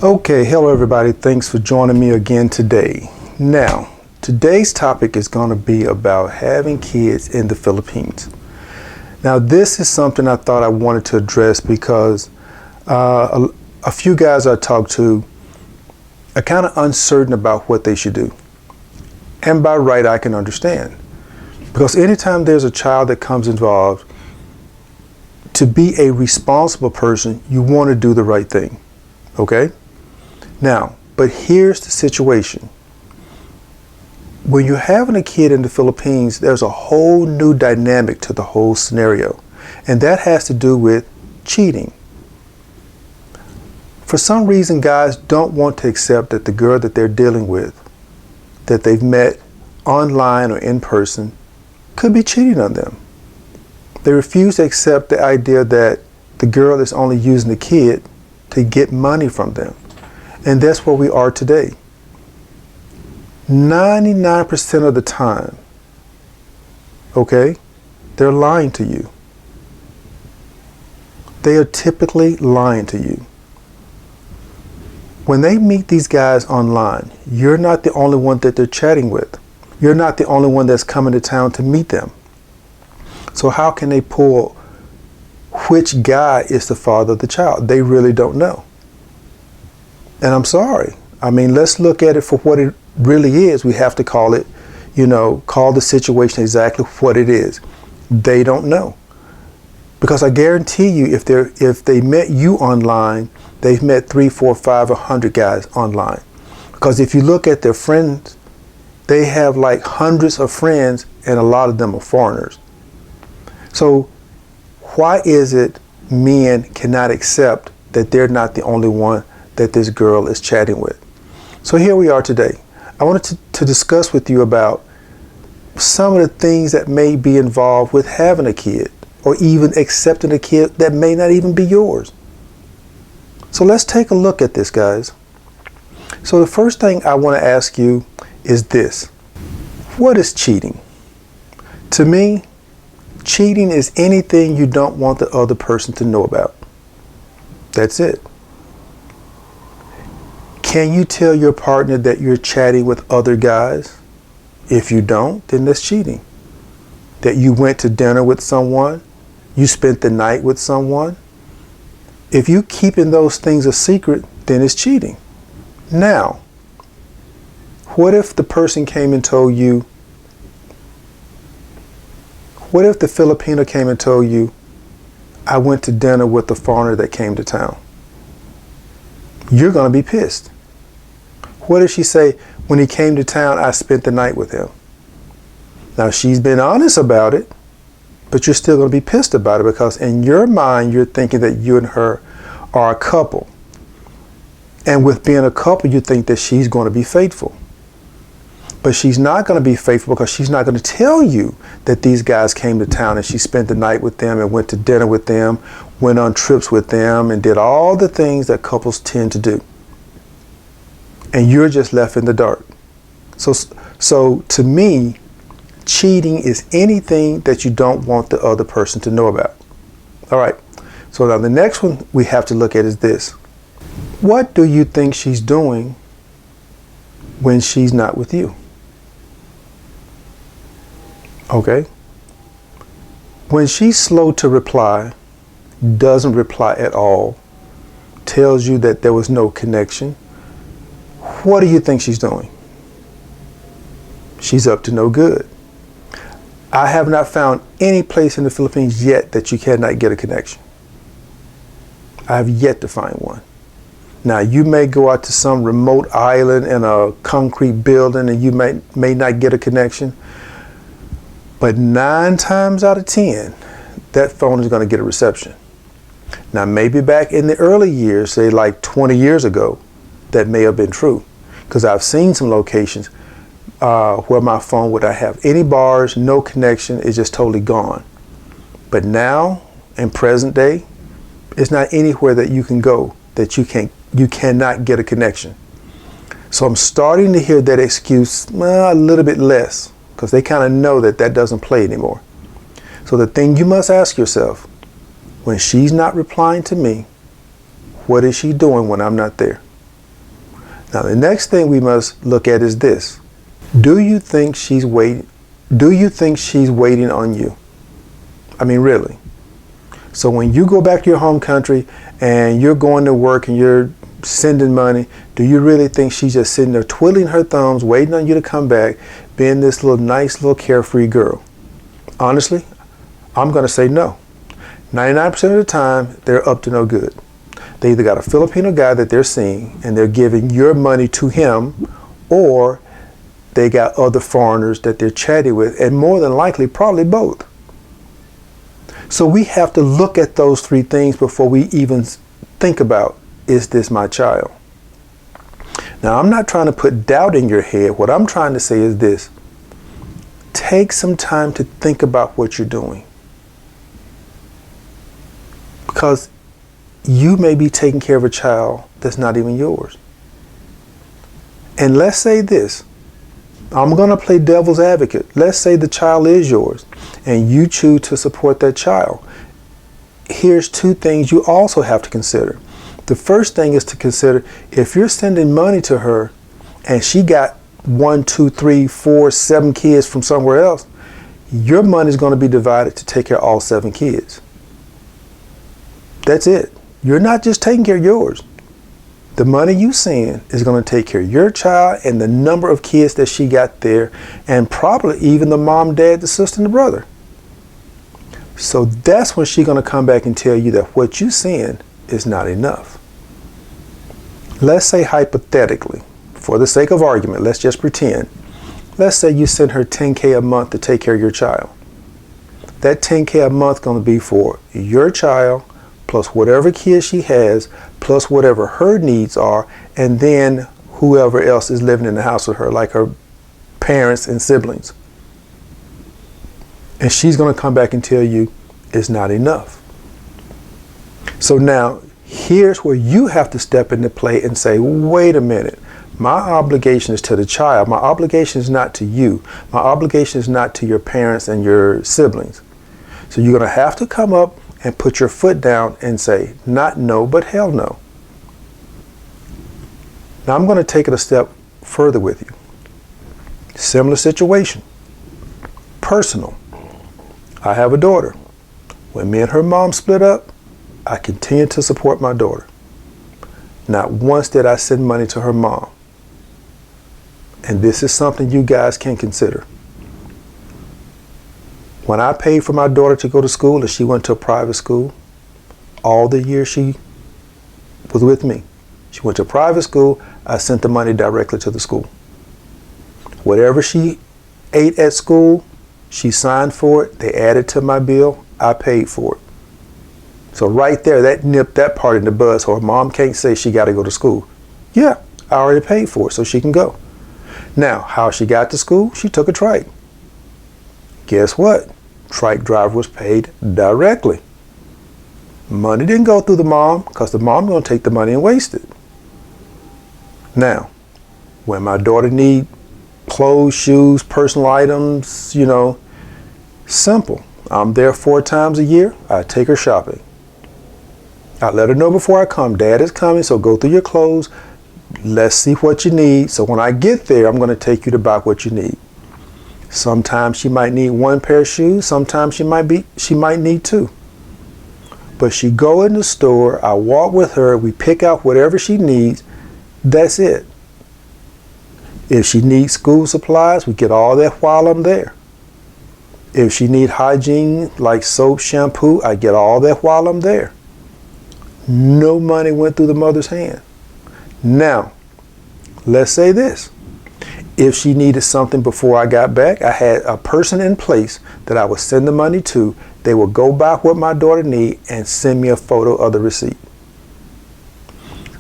Okay, hello everybody. Thanks for joining me again today. Now, today's topic is going to be about having kids in the Philippines. Now, this is something I thought I wanted to address because a few guys I talked to are kind of uncertain about what they should do. And by right, I can understand. Because anytime there's a child that comes involved, to be a responsible person, you want to do the right thing. Okay? Now, but here's the situation. When you're having a kid in the Philippines, there's a whole new dynamic to the whole scenario. And that has to do with cheating. For some reason, guys don't want to accept that the girl that they're dealing with, that they've met online or in person, could be cheating on them. They refuse to accept the idea that the girl is only using the kid to get money from them. And that's where we are today. 99% of the time, okay, they're lying to you. They are typically lying to you. When they meet these guys online, you're not the only one that they're chatting with. You're not the only one that's coming to town to meet them. So how can they pull which guy is the father of the child? They really don't know. And I'm sorry. I mean, let's look at it for what it really is. We have to call it, call the situation exactly what it is. They don't know. Because I guarantee you, if they met you online, they've met 3, 4, 5, 100 guys online. Because if you look at their friends, they have like hundreds of friends, and a lot of them are foreigners. So why is it men cannot accept that they're not the only one that this girl is chatting with? So here we are today. I wanted to discuss with you about some of the things that may be involved with having a kid, or even accepting a kid that may not even be yours. So let's take a look at this, guys. So the first thing I want to ask you is this. What is cheating? To me, cheating is anything you don't want the other person to know about. That's it. Can you tell your partner that you're chatting with other guys? If you don't, then that's cheating. That you went to dinner with someone, you spent the night with someone. If you're keeping those things a secret, then it's cheating. Now, what if the person came and told you, what if the Filipina came and told you, I went to dinner with the foreigner that came to town? You're going to be pissed. What if she say, when he came to town, I spent the night with him? Now, she's been honest about it, but you're still going to be pissed about it because in your mind, you're thinking that you and her are a couple. And with being a couple, you think that she's going to be faithful. But she's not going to be faithful because she's not going to tell you that these guys came to town and she spent the night with them and went to dinner with them, went on trips with them, and did all the things that couples tend to do. And you're just left in the dark. So to me, cheating is anything that you don't want the other person to know about. All right. So now the next one we have to look at is this. What do you think she's doing when she's not with you? Okay. When she's slow to reply, doesn't reply at all, tells you that there was no connection, what do you think she's doing? She's up to no good. I have not found any place in the Philippines yet that you cannot get a connection. I have yet to find one. Now, you may go out to some remote island in a concrete building and you may not get a connection. But 9 times out of 10, that phone is going to get a reception. Now, maybe back in the early years, say like 20 years ago, that may have been true. Because I've seen some locations where my phone would not have any bars, no connection, it's just totally gone. But now, in present day, it's not anywhere that you can go that you cannot get a connection. So I'm starting to hear that excuse a little bit less because they kind of know that doesn't play anymore. So the thing you must ask yourself, when she's not replying to me, what is she doing when I'm not there? Now, the next thing we must look at is this. Do you think she's waiting? Do you think she's waiting on you? I mean, really. So when you go back to your home country and you're going to work and you're sending money, do you really think she's just sitting there twiddling her thumbs, waiting on you to come back, being this little nice little carefree girl? Honestly, I'm going to say no. 99% of the time, they're up to no good. They either got a Filipino guy that they're seeing and they're giving your money to him, or they got other foreigners that they're chatting with, and more than likely, probably both. So we have to look at those three things before we even think about, is this my child? Now, I'm not trying to put doubt in your head. What I'm trying to say is this. Take some time to think about what you're doing. Because you may be taking care of a child that's not even yours. And let's say this. I'm going to play devil's advocate. Let's say the child is yours and you choose to support that child. Here's two things you also have to consider. The first thing is to consider, if you're sending money to her and she got 1, 2, 3, 4, 7 kids from somewhere else, your money is going to be divided to take care of all 7 kids. That's it. You're not just taking care of yours. The money you send is going to take care of your child and the number of kids that she got there, and probably even the mom, dad, the sister, and the brother. So that's when she's going to come back and tell you that what you send is not enough. Let's say hypothetically, for the sake of argument, let's just pretend. Let's say you send her $10K a month to take care of your child. That $10K a month is going to be for your child, plus whatever kids she has, plus whatever her needs are, and then whoever else is living in the house with her, like her parents and siblings. And she's going to come back and tell you it's not enough. So now, here's where you have to step into play and say, wait a minute, my obligation is to the child. My obligation is not to you. My obligation is not to your parents and your siblings. So you're going to have to come up and put your foot down and say, not no, but hell no. Now I'm going to take it a step further with you. Similar situation. Personal. I have a daughter. When me and her mom split up, I continued to support my daughter. Not once did I send money to her mom. And this is something you guys can consider. When I paid for my daughter to go to school and she went to a private school, all the years she was with me, she went to a private school, I sent the money directly to the school. Whatever she ate at school, she signed for it, they added to my bill, I paid for it. So right there, that nipped that part in the bud, so her mom can't say she got to go to school. Yeah, I already paid for it, so she can go. Now, how she got to school, she took a trike. Guess what? Trike driver was paid directly. Money didn't go through the mom because the mom's going to take the money and waste it. Now, when my daughter need clothes, shoes, personal items, simple. I'm there 4 times a year. I take her shopping. I let her know before I come, Dad is coming, so go through your clothes. Let's see what you need. So when I get there, I'm going to take you to buy what you need. Sometimes she might need 1 pair of shoes. Sometimes she might need 2. But she go in the store, I walk with her, we pick out whatever she needs. That's it. If she needs school supplies, we get all that while I'm there. If she need hygiene like soap, shampoo, I get all that while I'm there. No money went through the mother's hand. Now, let's say this. If she needed something before I got back, I had a person in place that I would send the money to. They would go buy what my daughter need and send me a photo of the receipt.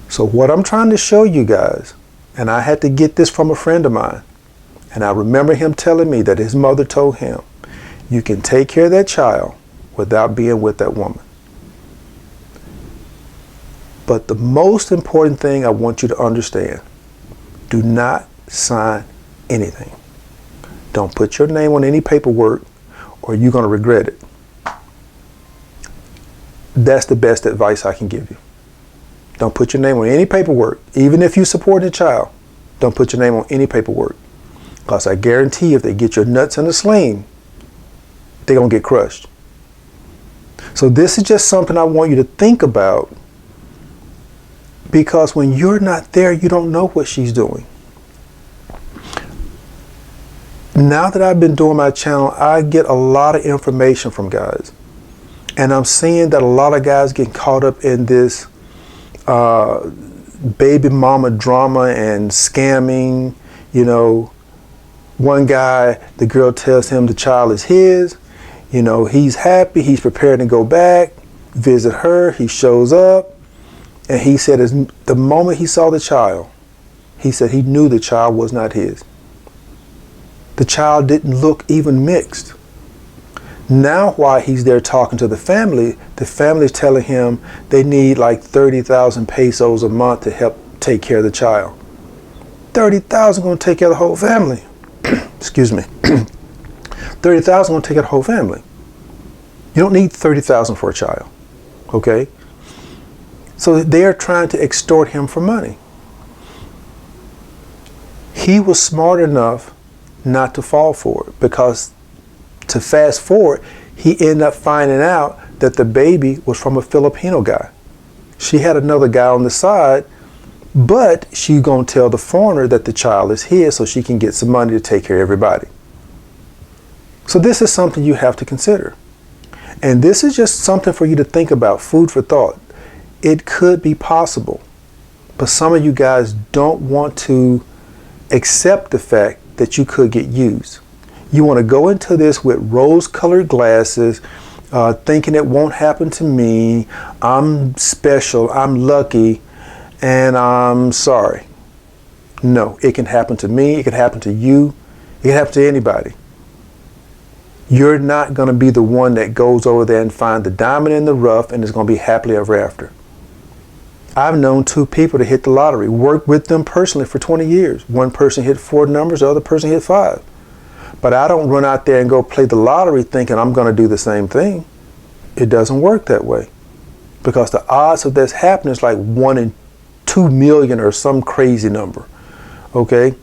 So what I'm trying to show you guys, and I had to get this from a friend of mine, and I remember him telling me that his mother told him, you can take care of that child without being with that woman. But the most important thing I want you to understand, do not sign anything. Don't put your name on any paperwork or you're going to regret it. That's the best advice I can give you. Don't put your name on any paperwork. Even if you support the child, don't put your name on any paperwork. Because I guarantee if they get your nuts in a sling, they're going to get crushed. So this is just something I want you to think about, because when you're not there, you don't know what she's doing. Now that I've been doing my channel, I get a lot of information from guys. And I'm seeing that a lot of guys get caught up in this baby mama drama and scamming. You know, one guy, the girl tells him the child is his. You know, he's happy, he's prepared to go back, visit her, he shows up, and he said the moment he saw the child, he said he knew the child was not his. The child didn't look even mixed. Now while he's there talking to the family's telling him they need like 30,000 pesos a month to help take care of the child. 30,000 going to take care of the whole family. Excuse me. 30,000 going to take care of the whole family. You don't need 30,000 for a child. Okay? So they are trying to extort him for money. He was smart enough not to fall for it, because to fast forward, he ended up finding out that the baby was from a Filipino guy. She had another guy on the side, but she's going to tell the foreigner that the child is his so she can get some money to take care of everybody. So this is something you have to consider. And this is just something for you to think about, food for thought. It could be possible, but some of you guys don't want to accept the fact that you could get used. You want to go into this with rose-colored glasses, thinking it won't happen to me, I'm special, I'm lucky, and I'm sorry. No, it can happen to me, it can happen to you, it can happen to anybody. You're not going to be the one that goes over there and find the diamond in the rough and is going to be happily ever after. I've known two people to hit the lottery, worked with them personally for 20 years. One person hit 4 numbers, the other person hit 5. But I don't run out there and go play the lottery thinking I'm going to do the same thing. It doesn't work that way. Because the odds of this happening is like 1 in 2 million or some crazy number. Okay?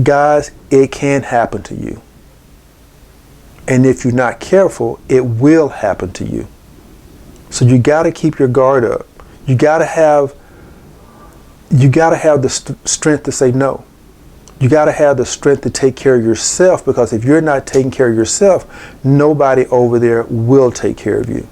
Guys, it can happen to you. And if you're not careful, it will happen to you. So you got to keep your guard up. You got to have the strength to say no. You got to have the strength to take care of yourself, because if you're not taking care of yourself, nobody over there will take care of you.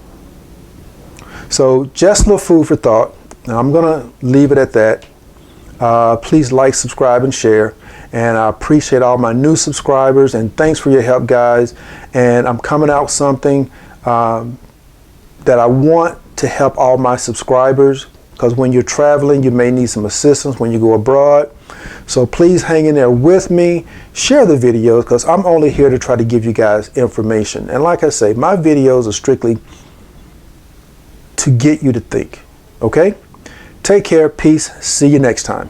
So just a little food for thought. Now I'm going to leave it at that. Please like, subscribe, and share. And I appreciate all my new subscribers, and thanks for your help, guys. And I'm coming out with something that I want to help all my subscribers, because when you're traveling, you may need some assistance when you go abroad. So please hang in there with me. Share the videos, because I'm only here to try to give you guys information. And like I say, my videos are strictly to get you to think. Okay? Take care. Peace. See you next time.